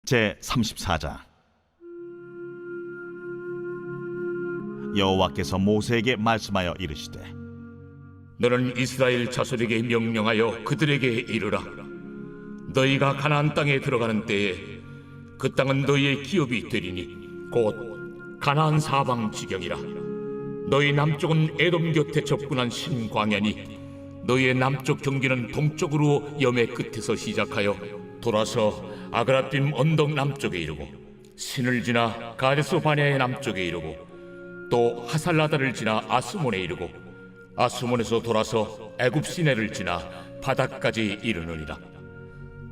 제34장. 여호와께서 모세에게 말씀하여 이르시되, 너는 이스라엘 자손에게 명령하여 그들에게 이르라. 너희가 가나안 땅에 들어가는 때에 그 땅은 너희의 기업이 되리니 곧 가나안 사방 지경이라. 너희 남쪽은 에돔 곁에 접근한 신광야니 너희의 남쪽 경계는 동쪽으로 염해 끝에서 시작하여 돌아서 아그라빔 언덕 남쪽에 이르고 신을 지나 가데스 바네아의 남쪽에 이르고 또 하살라다를 지나 아스몬에 이르고 아스몬에서 돌아서 애굽 시내를 지나 바닥까지 이르느니라.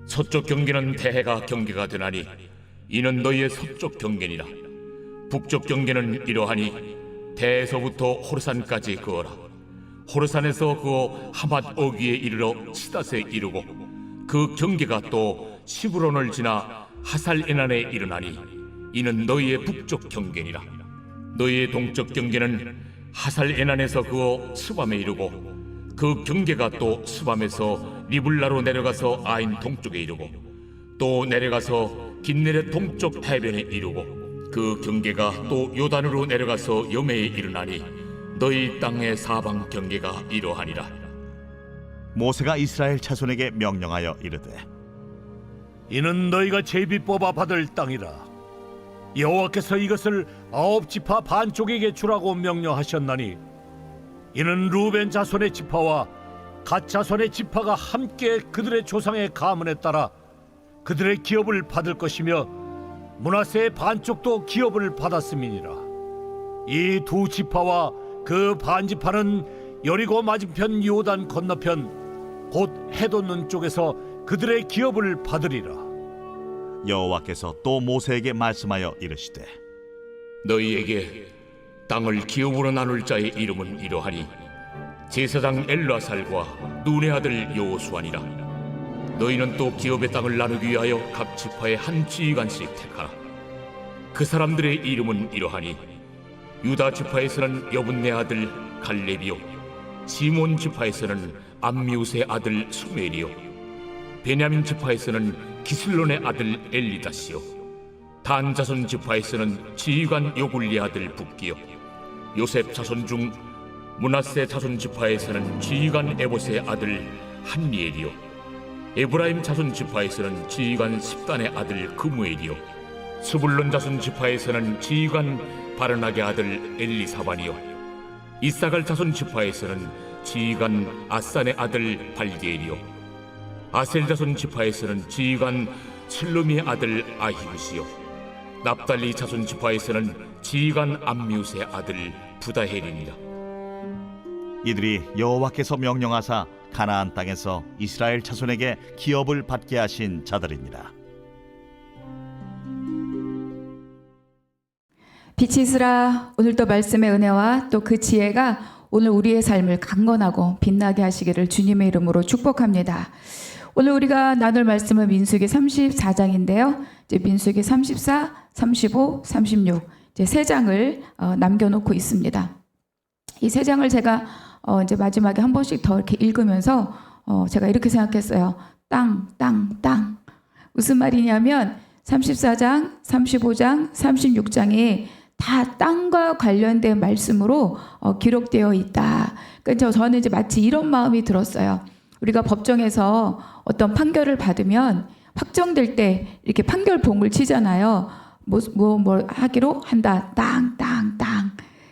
서쪽 경계는 대해가 경계가 되나니 이는 너희의 서쪽 경계니라. 북쪽 경계는 이러하니 대에서부터 호르산까지 그어라. 호르산에서 그어 하맛 어귀에 이르러 시닷에 이르고 그 경계가 또 시브론을 지나 하살에난에 이르나니 이는 너희의 북쪽 경계니라. 너희의 동쪽 경계는 하살에난에서 그어 스밤에 이르고 그 경계가 또 스밤에서 리블라로 내려가서 아인 동쪽에 이르고 또 내려가서 긴네렛 동쪽 해변에 이르고 그 경계가 또 요단으로 내려가서 염해에 이르나니 너희 땅의 사방 경계가 이러하니라. 모세가 이스라엘 자손에게 명령하여 이르되, 이는 너희가 제비 뽑아 받을 땅이라. 여호와께서 이것을 9지파 반쪽에게 주라고 명령하셨나니 이는 루벤 자손의 지파와 갓 자손의 지파가 함께 그들의 조상의 가문에 따라 그들의 기업을 받을 것이며 므낫세의 반쪽도 기업을 받았음이니라. 이 두 지파와 그 반지파는 여리고 맞은편 요단 건너편 곧 해돋는 쪽에서 그들의 기업을 받으리라. 여호와께서 또 모세에게 말씀하여 이르시되, 너희에게 땅을 기업으로 나눌 자의 이름은 이러하니 제사장 엘르아살과 눈의 아들 여호수아니라. 너희는 또 기업의 땅을 나누기 위하여 각 지파의 한 지휘관씩 택하라. 그 사람들의 이름은 이러하니 유다 지파에서는 여분네 아들 갈렙이요, 시몬 지파에서는 암미우스의 아들 수멜이요, 베냐민 지파에서는 기슬론의 아들 엘리다시요, 단 자손 지파에서는 지휘관 요굴리 아들 붓기요, 요셉 자손 중 므낫세 자손 지파에서는 지휘관 에봇의 아들 한리엘이요, 에브라임 자손 지파에서는 지휘관 십단의 아들 그무엘이요, 스불론 자손 지파에서는 지휘관 바르나게 아들 엘리사반이요, 이사갈 자손 지파에서는 지휘관 아산의 아들 발디엘이요, 아셀 자손 지파에서는 지휘관 슬루미의 아들 아히우시요, 납달리 자손 지파에서는 지휘관 암미우스의 아들 부다헬이니라. 이들이 여호와께서 명령하사 가나안 땅에서 이스라엘 자손에게 기업을 받게 하신 자들이니라. 빛이 있으라. 오늘도 말씀의 은혜와 또 그 지혜가 오늘 우리의 삶을 강건하고 빛나게 하시기를 주님의 이름으로 축복합니다. 오늘 우리가 나눌 말씀은 민수기 34장인데요. 이제 민수기 34, 35, 36 이제 세 장을 남겨놓고 있습니다. 이 세 장을 제가 이제 마지막에 한 번씩 더 이렇게 읽으면서 제가 이렇게 생각했어요. 땅, 땅, 땅. 무슨 말이냐면 34장, 35장, 36장이 다 땅과 관련된 말씀으로 기록되어 있다. 그래서 저는 이제 마치 이런 마음이 들었어요. 우리가 법정에서 어떤 판결을 받으면 확정될 때 이렇게 판결봉을 치잖아요. 뭐 하기로 한다. 땅, 땅, 땅.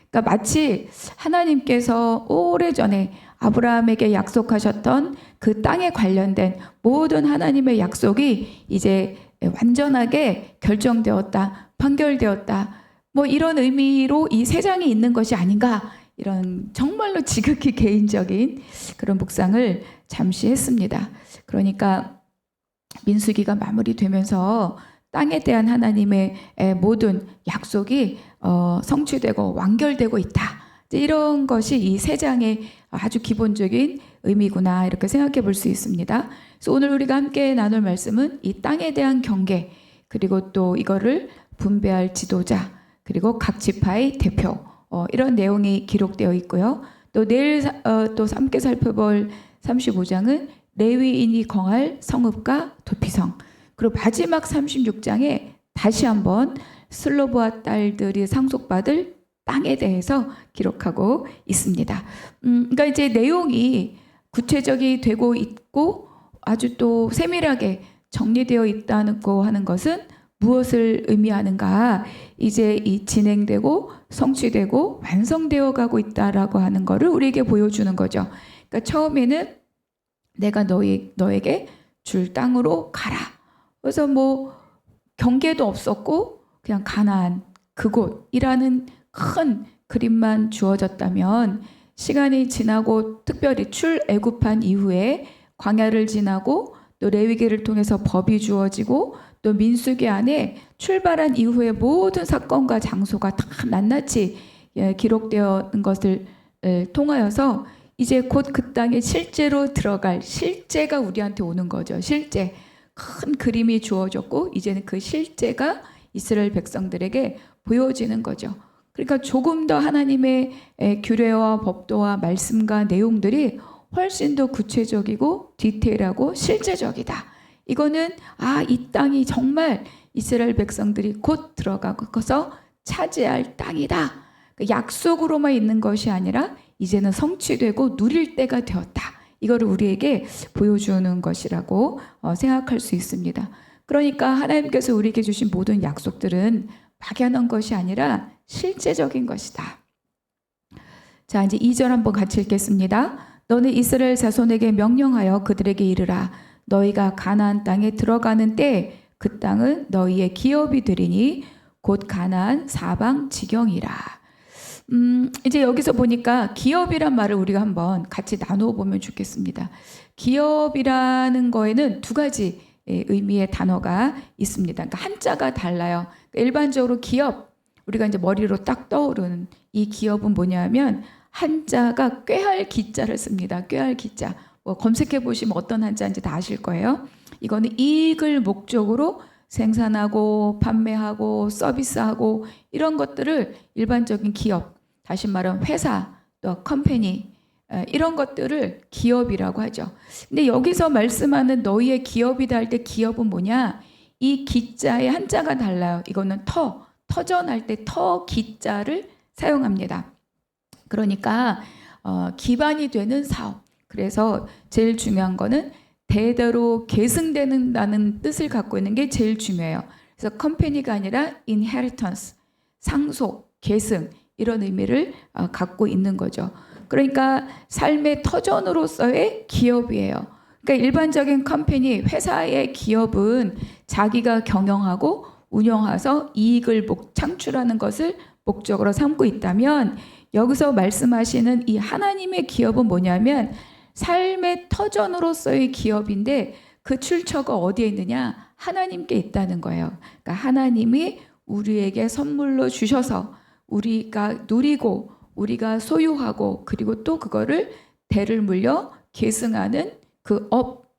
그러니까 마치 하나님께서 오래전에 아브라함에게 약속하셨던 그 땅에 관련된 모든 하나님의 약속이 이제 완전하게 결정되었다, 판결되었다. 뭐 이런 의미로 이 세 장이 있는 것이 아닌가, 이런 정말로 지극히 개인적인 그런 묵상을 잠시 했습니다. 그러니까 민수기가 마무리되면서 땅에 대한 하나님의 모든 약속이 성취되고 완결되고 있다. 이런 것이 이 세 장의 아주 기본적인 의미구나, 이렇게 생각해 볼 수 있습니다. 그래서 오늘 우리가 함께 나눌 말씀은 이 땅에 대한 경계, 그리고 또 이거를 분배할 지도자, 그리고 각 지파의 대표, 이런 내용이 기록되어 있고요. 또 내일 또 함께 살펴볼 35장은 레위인이 거할 성읍과 도피성, 그리고 마지막 36장에 다시 한번 슬로브와 딸들이 상속받을 땅에 대해서 기록하고 있습니다. 그러니까 이제 내용이 구체적이 되고 있고 아주 또 세밀하게 정리되어 있다고 하는 것은 무엇을 의미하는가? 이제 이 진행되고 성취되고 완성되어 가고 있다라고 하는 것을 우리에게 보여주는 거죠. 그러니까 처음에는 내가 너에게 줄 땅으로 가라. 그래서 뭐 경계도 없었고 그냥 가나안 그곳이라는 큰 그림만 주어졌다면 시간이 지나고 특별히 출애굽한 이후에 광야를 지나고 또 레위기를 통해서 법이 주어지고 또 민수기 안에 출발한 이후의 모든 사건과 장소가 다 낱낱이 기록되어 있는 것을 통하여서 이제 곧 그 땅에 실제로 들어갈 실제가 우리한테 오는 거죠. 실제 큰 그림이 주어졌고 이제는 그 실제가 이스라엘 백성들에게 보여지는 거죠. 그러니까 조금 더 하나님의 규례와 법도와 말씀과 내용들이 훨씬 더 구체적이고 디테일하고 실제적이다. 이거는 이 땅이 정말 이스라엘 백성들이 곧 들어가서 차지할 땅이다. 약속으로만 있는 것이 아니라 이제는 성취되고 누릴 때가 되었다. 이거를 우리에게 보여주는 것이라고 생각할 수 있습니다. 그러니까 하나님께서 우리에게 주신 모든 약속들은 막연한 것이 아니라 실제적인 것이다. 자, 이제 2절 한번 같이 읽겠습니다. 너는 이스라엘 자손에게 명령하여 그들에게 이르라. 너희가 가나안 땅에 들어가는 때 그 땅은 너희의 기업이 되리니 곧 가나안 사방 지경이라. 이제 여기서 보니까 기업이란 말을 우리가 한번 같이 나누어 보면 좋겠습니다. 기업이라는 거에는 두 가지 의미의 단어가 있습니다. 그러니까 한자가 달라요. 일반적으로 기업, 우리가 이제 머리로 딱 떠오르는 이 기업은 뭐냐면 한자가 꾀할 기자를 씁니다. 꾀할 기자. 뭐 검색해 보시면 어떤 한자인지 다 아실 거예요. 이거는 이익을 목적으로 생산하고 판매하고 서비스하고 이런 것들을 일반적인 기업, 다시 말하면 회사, 또 컴퍼니 이런 것들을 기업이라고 하죠. 근데 여기서 말씀하는 너희의 기업이다 할 때 기업은 뭐냐? 이 기자의 한자가 달라요. 이거는 터전할 때 터 기자를 사용합니다. 그러니까 기반이 되는 사업. 그래서 제일 중요한 거는 대대로 계승되는다는 뜻을 갖고 있는 게 제일 중요해요. 그래서 컴퍼니가 아니라 inheritance, 상속, 계승 이런 의미를 갖고 있는 거죠. 그러니까 삶의 터전으로서의 기업이에요. 그러니까 일반적인 컴퍼니, 회사의 기업은 자기가 경영하고 운영해서 이익을 창출하는 것을 목적으로 삼고 있다면 여기서 말씀하시는 이 하나님의 기업은 뭐냐면 삶의 터전으로서의 기업인데 그 출처가 어디에 있느냐? 하나님께 있다는 거예요. 그러니까 하나님이 우리에게 선물로 주셔서 우리가 누리고 우리가 소유하고 그리고 또 그거를 대를 물려 계승하는 그 업,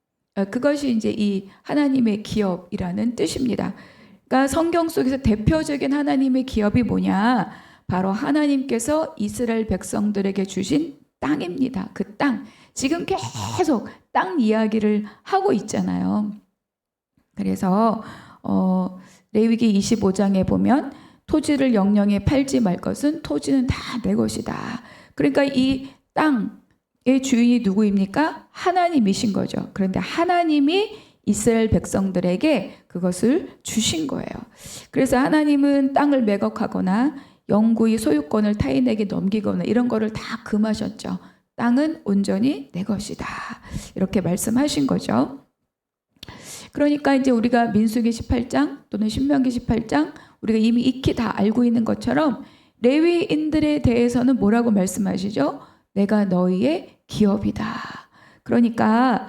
그것이 이제 이 하나님의 기업이라는 뜻입니다. 그러니까 성경 속에서 대표적인 하나님의 기업이 뭐냐? 바로 하나님께서 이스라엘 백성들에게 주신 땅입니다. 그 땅. 지금 계속 땅 이야기를 하고 있잖아요. 그래서 레위기 25장에 보면 토지를 영영에 팔지 말 것은 토지는 다 내 것이다. 그러니까 이 땅의 주인이 누구입니까? 하나님이신 거죠. 그런데 하나님이 이스라엘 백성들에게 그것을 주신 거예요. 그래서 하나님은 땅을 매각하거나 영구히 소유권을 타인에게 넘기거나 이런 거를 다 금하셨죠. 땅은 온전히 내 것이다. 이렇게 말씀하신 거죠. 그러니까 이제 우리가 민수기 18장 또는 신명기 18장 우리가 이미 익히 다 알고 있는 것처럼 레위인들에 대해서는 뭐라고 말씀하시죠? 내가 너희의 기업이다. 그러니까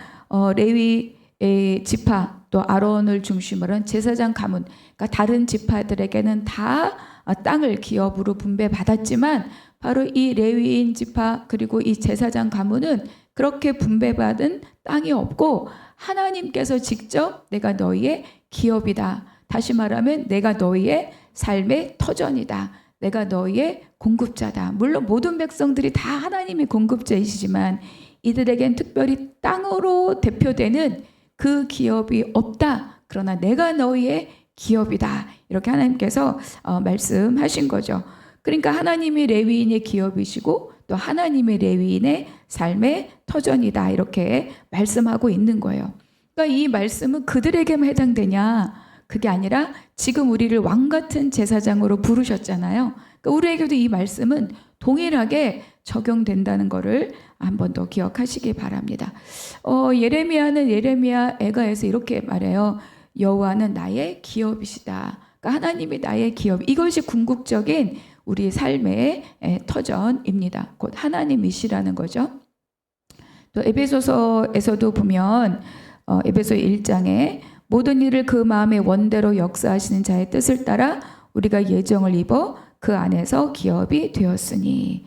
레위의 지파 또 아론을 중심으로 한 제사장 가문, 그러니까 다른 지파들에게는 다 땅을 기업으로 분배받았지만 바로 이 레위인 지파 그리고 이 제사장 가문은 그렇게 분배받은 땅이 없고 하나님께서 직접 내가 너희의 기업이다. 다시 말하면 내가 너희의 삶의 터전이다. 내가 너희의 공급자다. 물론 모든 백성들이 다 하나님의 공급자이시지만 이들에겐 특별히 땅으로 대표되는 그 기업이 없다. 그러나 내가 너희의 기업이다. 이렇게 하나님께서 말씀하신 거죠. 그러니까 하나님이 레위인의 기업이시고 또 하나님의 레위인의 삶의 터전이다. 이렇게 말씀하고 있는 거예요. 그러니까 이 말씀은 그들에게만 해당되냐? 그게 아니라 지금 우리를 왕 같은 제사장으로 부르셨잖아요. 그러니까 우리에게도 이 말씀은 동일하게 적용된다는 것을 한 번 더 기억하시기 바랍니다. 예레미야는 예레미야 애가에서 이렇게 말해요. 여호와는 나의 기업이시다. 그러니까 하나님이 나의 기업. 이것이 궁극적인 우리 삶의 터전입니다. 곧 하나님이시라는 거죠. 또 에베소서에서도 보면 에베소 1장에 모든 일을 그 마음의 원대로 역사하시는 자의 뜻을 따라 우리가 예정을 입어 그 안에서 기업이 되었으니,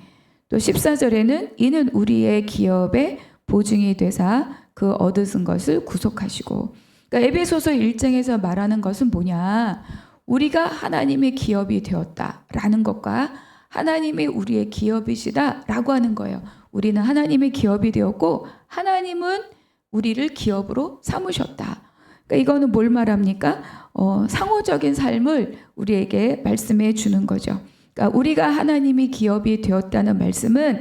또 14절에는 이는 우리의 기업의 보증이 되사 그 얻으신 것을 구속하시고, 그러니까 에베소서 1장에서 말하는 것은 뭐냐? 우리가 하나님의 기업이 되었다라는 것과 하나님이 우리의 기업이시다라고 하는 거예요. 우리는 하나님의 기업이 되었고 하나님은 우리를 기업으로 삼으셨다. 그러니까 이거는 뭘 말합니까? 상호적인 삶을 우리에게 말씀해 주는 거죠. 그러니까 우리가 하나님이 기업이 되었다는 말씀은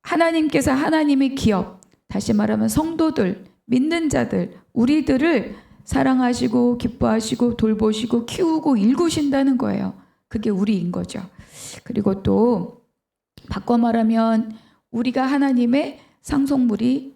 하나님께서 하나님의 기업, 다시 말하면 성도들, 믿는 자들, 우리들을 사랑하시고 기뻐하시고 돌보시고 키우고 일구신다는 거예요. 그게 우리인 거죠. 그리고 또 바꿔 말하면 우리가 하나님의 상속물이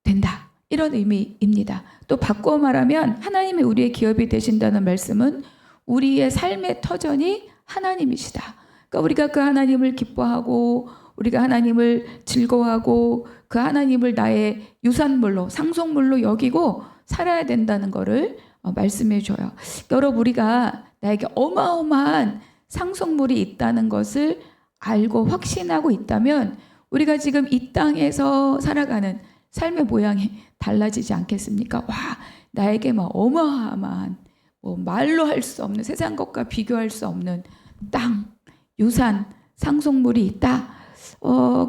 된다. 이런 의미입니다. 또 바꿔 말하면 하나님이 우리의 기업이 되신다는 말씀은 우리의 삶의 터전이 하나님이시다. 그러니까 우리가 그 하나님을 기뻐하고 우리가 하나님을 즐거워하고 그 하나님을 나의 유산물로 상속물로 여기고 살아야 된다는 것을 말씀해 줘요. 여러분, 우리가 나에게 어마어마한 상속물이 있다는 것을 알고 확신하고 있다면 우리가 지금 이 땅에서 살아가는 삶의 모양이 달라지지 않겠습니까? 와, 나에게 막 어마어마한 말로 할 수 없는 세상 것과 비교할 수 없는 땅, 유산, 상속물이 있다.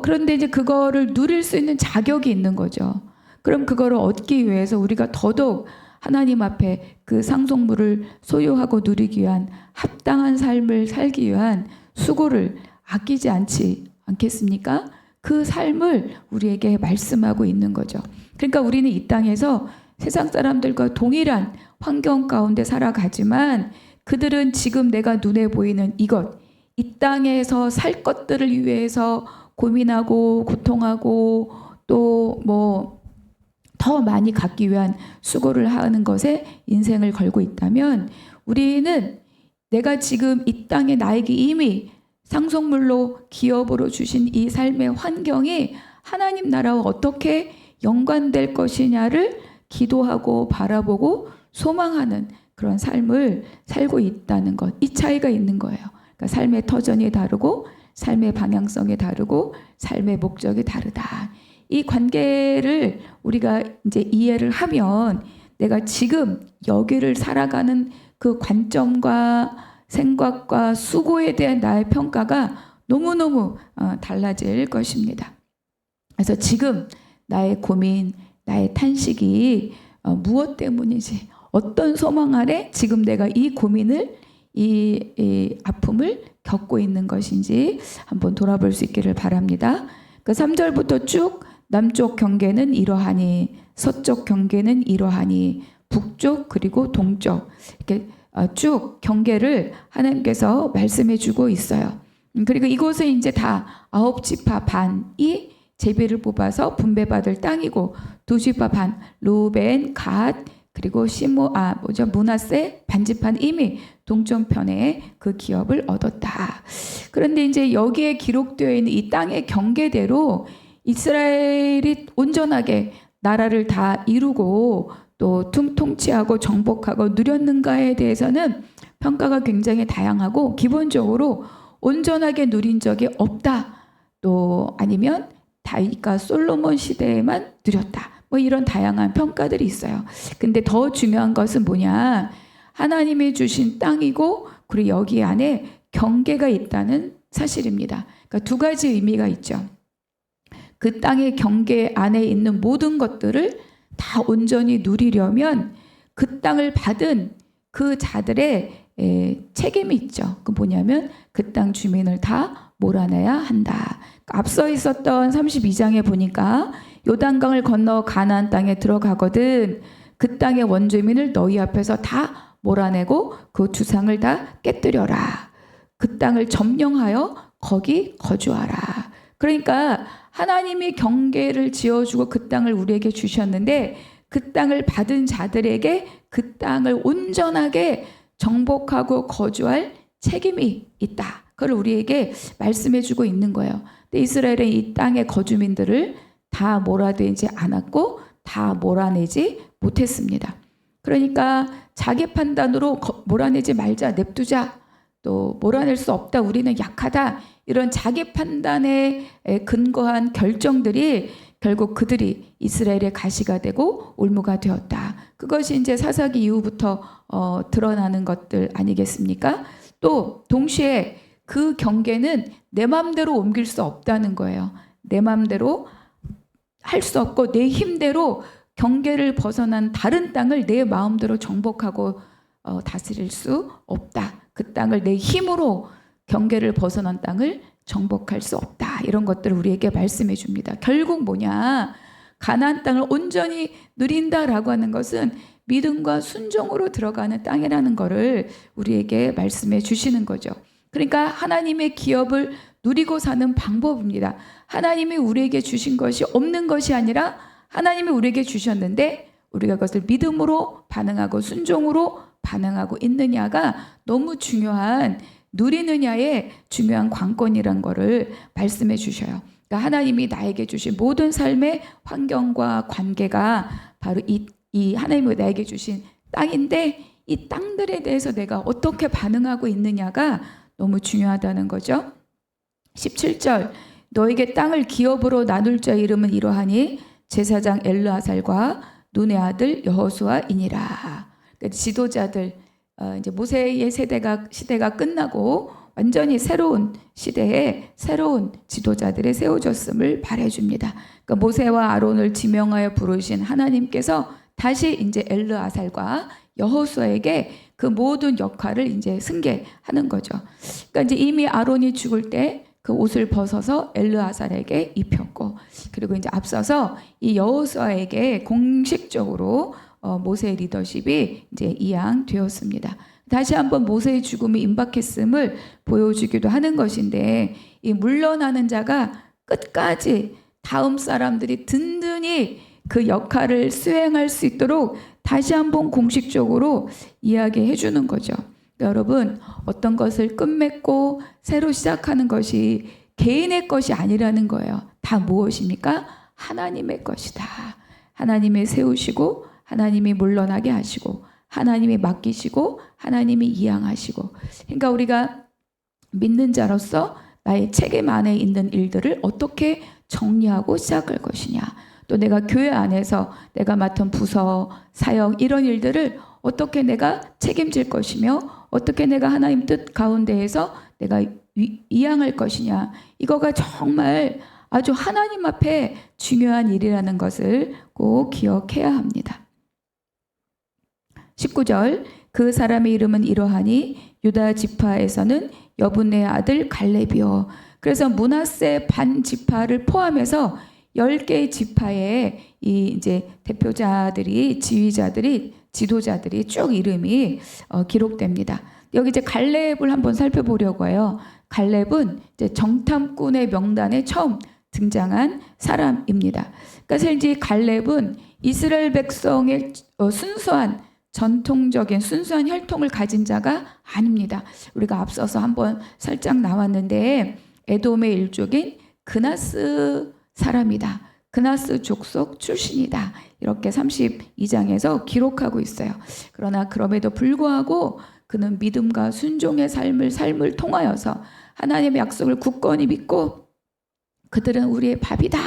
그런데 이제 그거를 누릴 수 있는 자격이 있는 거죠. 그럼 그거를 얻기 위해서 우리가 더더욱 하나님 앞에 그 상속물을 소유하고 누리기 위한 합당한 삶을 살기 위한 수고를 아끼지 않겠습니까? 그 삶을 우리에게 말씀하고 있는 거죠. 그러니까 우리는 이 땅에서 세상 사람들과 동일한 환경 가운데 살아가지만 그들은 지금 내가 눈에 보이는 이것, 이 땅에서 살 것들을 위해서 고민하고 고통하고 또 더 많이 갖기 위한 수고를 하는 것에 인생을 걸고 있다면 우리는 내가 지금 이 땅에 나에게 이미 상속물로 기업으로 주신 이 삶의 환경이 하나님 나라와 어떻게 연관될 것이냐를 기도하고 바라보고 소망하는 그런 삶을 살고 있다는 것, 이 차이가 있는 거예요. 그러니까 삶의 터전이 다르고 삶의 방향성이 다르고 삶의 목적이 다르다. 이 관계를 우리가 이제 이해를 하면 내가 지금 여기를 살아가는 그 관점과 생각과 수고에 대한 나의 평가가 너무너무 달라질 것입니다. 그래서 지금 나의 고민, 나의 탄식이 무엇 때문이지? 어떤 소망 아래 지금 내가 이 고민을, 이 아픔을 겪고 있는 것인지 한번 돌아볼 수 있기를 바랍니다. 그 3절부터 쭉 남쪽 경계는 이러하니 서쪽 경계는 이러하니 북쪽 그리고 동쪽 이렇게 쭉 경계를 하나님께서 말씀해 주고 있어요. 그리고 이곳은 이제 다 9지파 반이 제비를 뽑아서 분배받을 땅이고 2지파 반 루벤, 갓 그리고 므낫세 반지파는 이미 동쪽편에 그 기업을 얻었다. 그런데 이제 여기에 기록되어 있는 이 땅의 경계대로 이스라엘이 온전하게 나라를 다 이루고 또 통치하고 정복하고 누렸는가에 대해서는 평가가 굉장히 다양하고 기본적으로 온전하게 누린 적이 없다. 또 아니면 다윗과 솔로몬 시대에만 누렸다. 이런 다양한 평가들이 있어요. 근데 더 중요한 것은 뭐냐? 하나님이 주신 땅이고 그리고 여기 안에 경계가 있다는 사실입니다. 그러니까 두 가지 의미가 있죠. 그 땅의 경계 안에 있는 모든 것들을 다 온전히 누리려면 그 땅을 받은 그 자들의 책임이 있죠. 그 뭐냐면 그 땅 주민을 다 몰아내야 한다. 앞서 있었던 32장에 보니까 요단강을 건너 가나안 땅에 들어가거든 그 땅의 원주민을 너희 앞에서 다 몰아내고 그 주상을 다 깨뜨려라. 그 땅을 점령하여 거기 거주하라. 그러니까 하나님이 경계를 지어주고 그 땅을 우리에게 주셨는데 그 땅을 받은 자들에게 그 땅을 온전하게 정복하고 거주할 책임이 있다. 그걸 우리에게 말씀해주고 있는 거예요. 근데 이스라엘은 이 땅의 거주민들을 다 몰아내지 않았고 다 몰아내지 못했습니다. 그러니까 자기 판단으로 몰아내지 말자, 냅두자, 또 몰아낼 수 없다, 우리는 약하다, 이런 자기 판단에 근거한 결정들이 결국 그들이 이스라엘의 가시가 되고 올무가 되었다. 그것이 이제 사사기 이후부터 드러나는 것들 아니겠습니까? 또 동시에 그 경계는 내 마음대로 옮길 수 없다는 거예요. 내 마음대로 할 수 없고 내 힘대로 경계를 벗어난 다른 땅을 내 마음대로 정복하고 다스릴 수 없다. 그 땅을 내 힘으로 경계를 벗어난 땅을 정복할 수 없다. 이런 것들을 우리에게 말씀해 줍니다. 결국 뭐냐? 가나안 땅을 온전히 누린다라고 하는 것은 믿음과 순종으로 들어가는 땅이라는 것을 우리에게 말씀해 주시는 거죠. 그러니까 하나님의 기업을 누리고 사는 방법입니다. 하나님이 우리에게 주신 것이 없는 것이 아니라 하나님이 우리에게 주셨는데 우리가 그것을 믿음으로 반응하고 순종으로 반응하고 있느냐가 너무 중요한, 누리느냐의 중요한 관건이란 것을 말씀해 주셔요. 그러니까 하나님이 나에게 주신 모든 삶의 환경과 관계가 바로 이 하나님이 나에게 주신 땅인데 이 땅들에 대해서 내가 어떻게 반응하고 있느냐가 너무 중요하다는 거죠. 17절, 너에게 땅을 기업으로 나눌 자의 이름은 이러하니 제사장 엘르아살과 눈의 아들 여호수아이니라. 그러니까 지도자들, 이제 모세의 시대가 끝나고 완전히 새로운 시대에 새로운 지도자들이 세워졌음을 말해줍니다. 그러니까 모세와 아론을 지명하여 부르신 하나님께서 다시 이제 엘르아살과 여호수아에게 그 모든 역할을 이제 승계하는 거죠. 그러니까 이제 이미 아론이 죽을 때 그 옷을 벗어서 엘르아살에게 입혔고, 그리고 이제 앞서서 이 여호수아에게 공식적으로 모세의 리더십이 이제 이양되었습니다. 다시 한번 모세의 죽음이 임박했음을 보여주기도 하는 것인데, 이 물러나는 자가 끝까지 다음 사람들이 든든히 그 역할을 수행할 수 있도록 다시 한번 공식적으로 이야기해 주는 거죠. 그러니까 여러분, 어떤 것을 끝맺고 새로 시작하는 것이 개인의 것이 아니라는 거예요. 다 무엇입니까? 하나님의 것이다. 하나님이 세우시고 하나님이 물러나게 하시고 하나님이 맡기시고 하나님이 이양하시고, 그러니까 우리가 믿는 자로서 나의 책임 안에 있는 일들을 어떻게 정리하고 시작할 것이냐, 또 내가 교회 안에서 내가 맡은 부서, 사역, 이런 일들을 어떻게 내가 책임질 것이며 어떻게 내가 하나님 뜻 가운데에서 내가 이양할 것이냐, 이거가 정말 아주 하나님 앞에 중요한 일이라는 것을 꼭 기억해야 합니다. 19절, 그 사람의 이름은 이러하니 유다 지파에서는 여분의 아들 갈렙이요. 그래서 므낫세 반 지파를 포함해서 10개의 지파의 이 이제 대표자들이, 지휘자들이, 지도자들이 쭉 이름이 기록됩니다. 여기 이제 갈렙을 한번 살펴보려고 해요. 갈렙은 이제 정탐꾼의 명단에 처음 등장한 사람입니다. 그러니까 사실 갈렙은 이스라엘 백성의 순수한 전통적인 순수한 혈통을 가진 자가 아닙니다. 우리가 앞서서 한번 살짝 나왔는데 에돔의 일족인 그나스 사람이다. 그나스 족속 출신이다. 이렇게 32장에서 기록하고 있어요. 그러나 그럼에도 불구하고 그는 믿음과 순종의 삶을 통하여서 하나님의 약속을 굳건히 믿고 그들은 우리의 밥이다.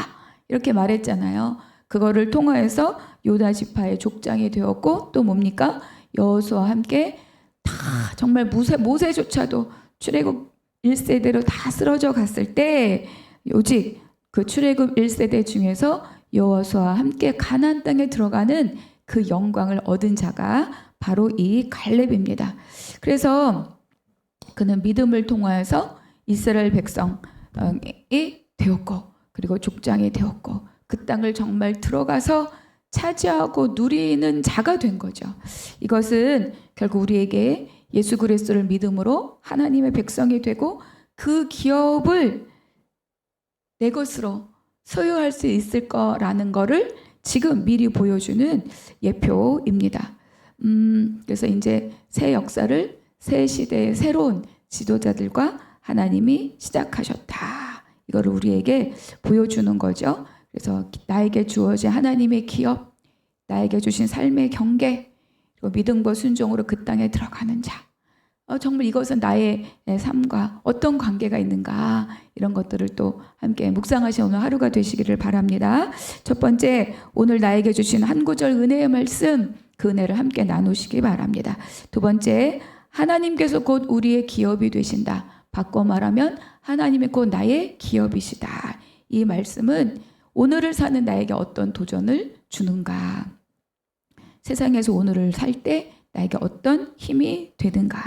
이렇게 말했잖아요. 그거를 통하여서 유다 지파의 족장이 되었고, 또 뭡니까? 여호수아와 함께 다 정말 모세조차도 출애굽 1세대로 다 쓰러져 갔을 때 오직 그 출애굽 1세대 중에서 여호수아와 함께 가나안 땅에 들어가는 그 영광을 얻은 자가 바로 이 갈렙입니다. 그래서 그는 믿음을 통하여서 이스라엘 백성이 되었고 그리고 족장이 되었고 그 땅을 정말 들어가서 차지하고 누리는 자가 된 거죠. 이것은 결국 우리에게 예수 그리스도를 믿음으로 하나님의 백성이 되고 그 기업을 내 것으로 소유할 수 있을 거라는 거를 지금 미리 보여주는 예표입니다. 그래서 이제 새 역사를 새 시대의 새로운 지도자들과 하나님이 시작하셨다. 이거를 우리에게 보여주는 거죠. 그래서 나에게 주어진 하나님의 기업, 나에게 주신 삶의 경계, 그리고 믿음과 순종으로 그 땅에 들어가는 자. 정말 이것은 나의 삶과 어떤 관계가 있는가 이런 것들을 또 함께 묵상하신 오늘 하루가 되시기를 바랍니다. 첫 번째, 오늘 나에게 주신 한 구절 은혜의 말씀, 그 은혜를 함께 나누시기 바랍니다. 두 번째, 하나님께서 곧 우리의 기업이 되신다. 바꿔 말하면 하나님이 곧 나의 기업이시다. 이 말씀은 오늘을 사는 나에게 어떤 도전을 주는가, 세상에서 오늘을 살 때 나에게 어떤 힘이 되는가.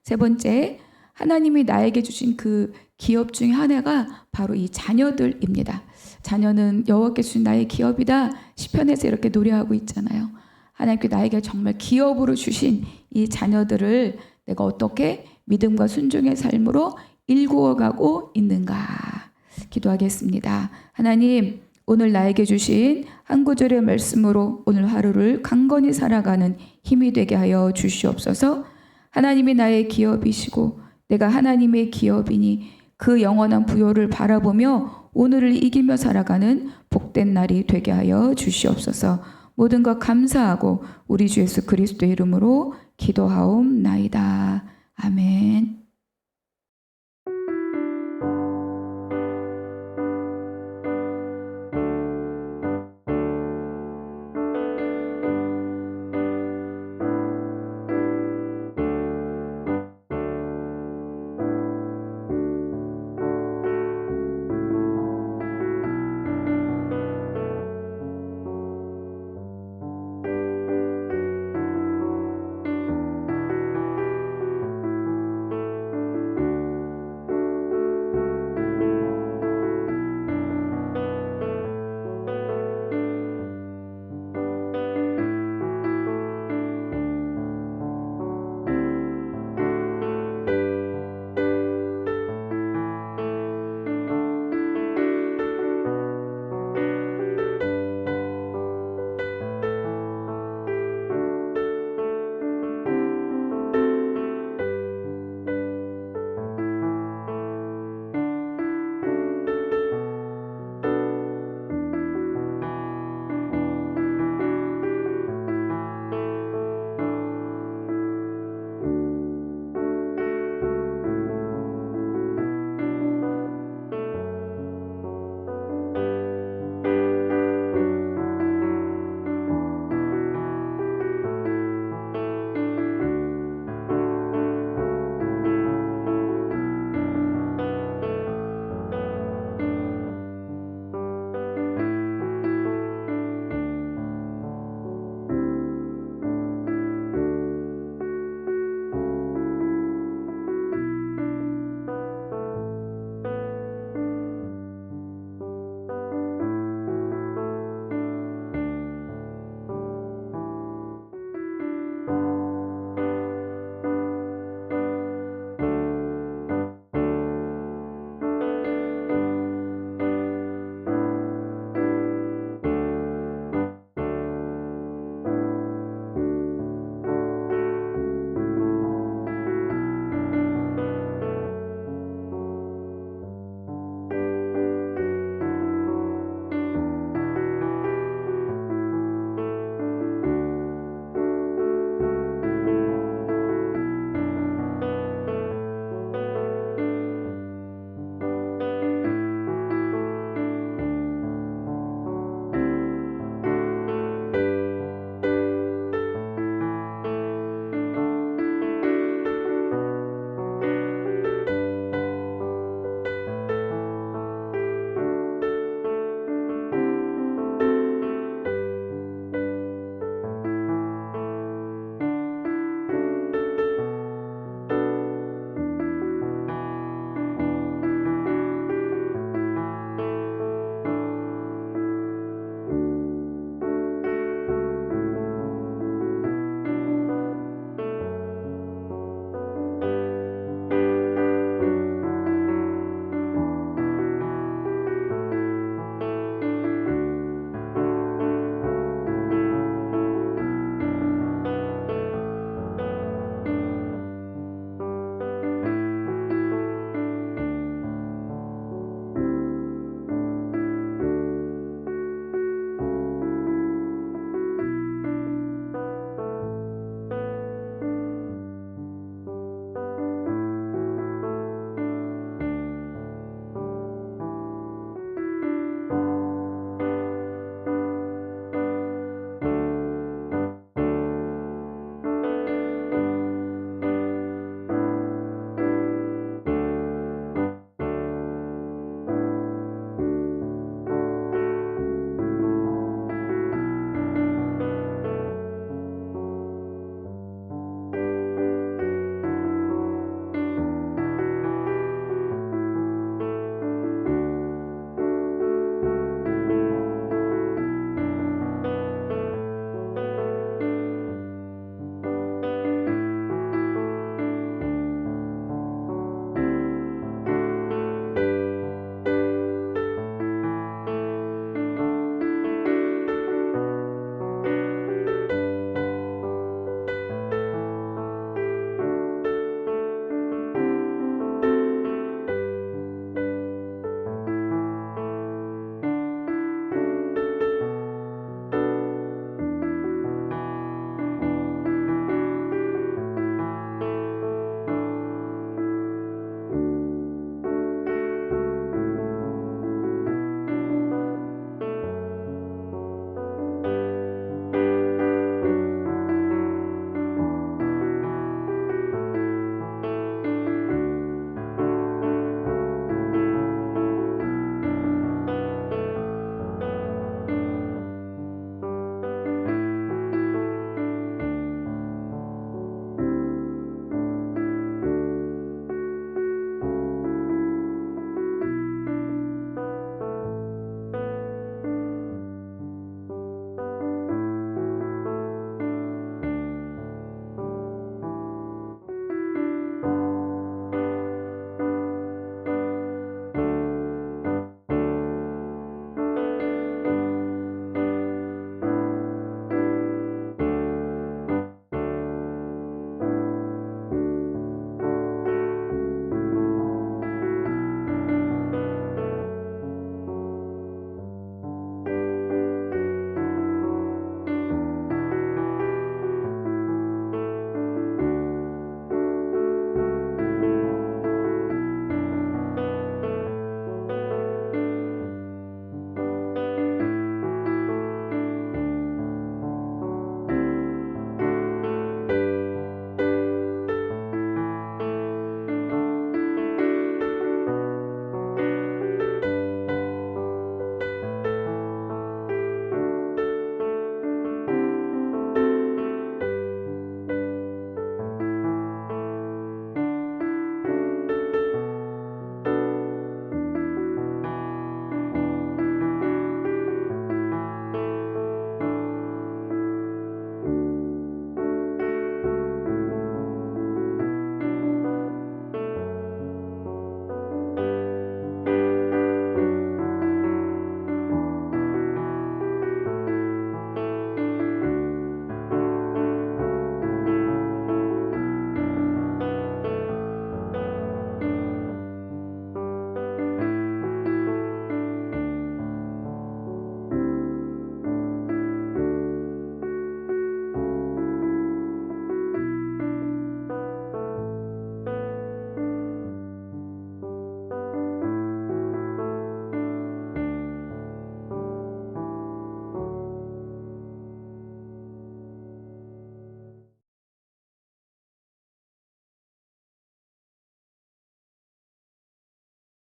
세 번째, 하나님이 나에게 주신 그 기업 중에 하나가 바로 이 자녀들입니다. 자녀는 여호와께 주신 나의 기업이다. 시편에서 이렇게 노래하고 있잖아요. 하나님께 나에게 정말 기업으로 주신 이 자녀들을 내가 어떻게 믿음과 순종의 삶으로 일구어가고 있는가. 기도하겠습니다. 하나님, 오늘 나에게 주신 한 구절의 말씀으로 오늘 하루를 강건히 살아가는 힘이 되게 하여 주시옵소서. 하나님이 나의 기업이시고 내가 하나님의 기업이니 그 영원한 부요를 바라보며 오늘을 이기며 살아가는 복된 날이 되게 하여 주시옵소서. 모든 것 감사하고 우리 주 예수 그리스도의 이름으로 기도하옵나이다.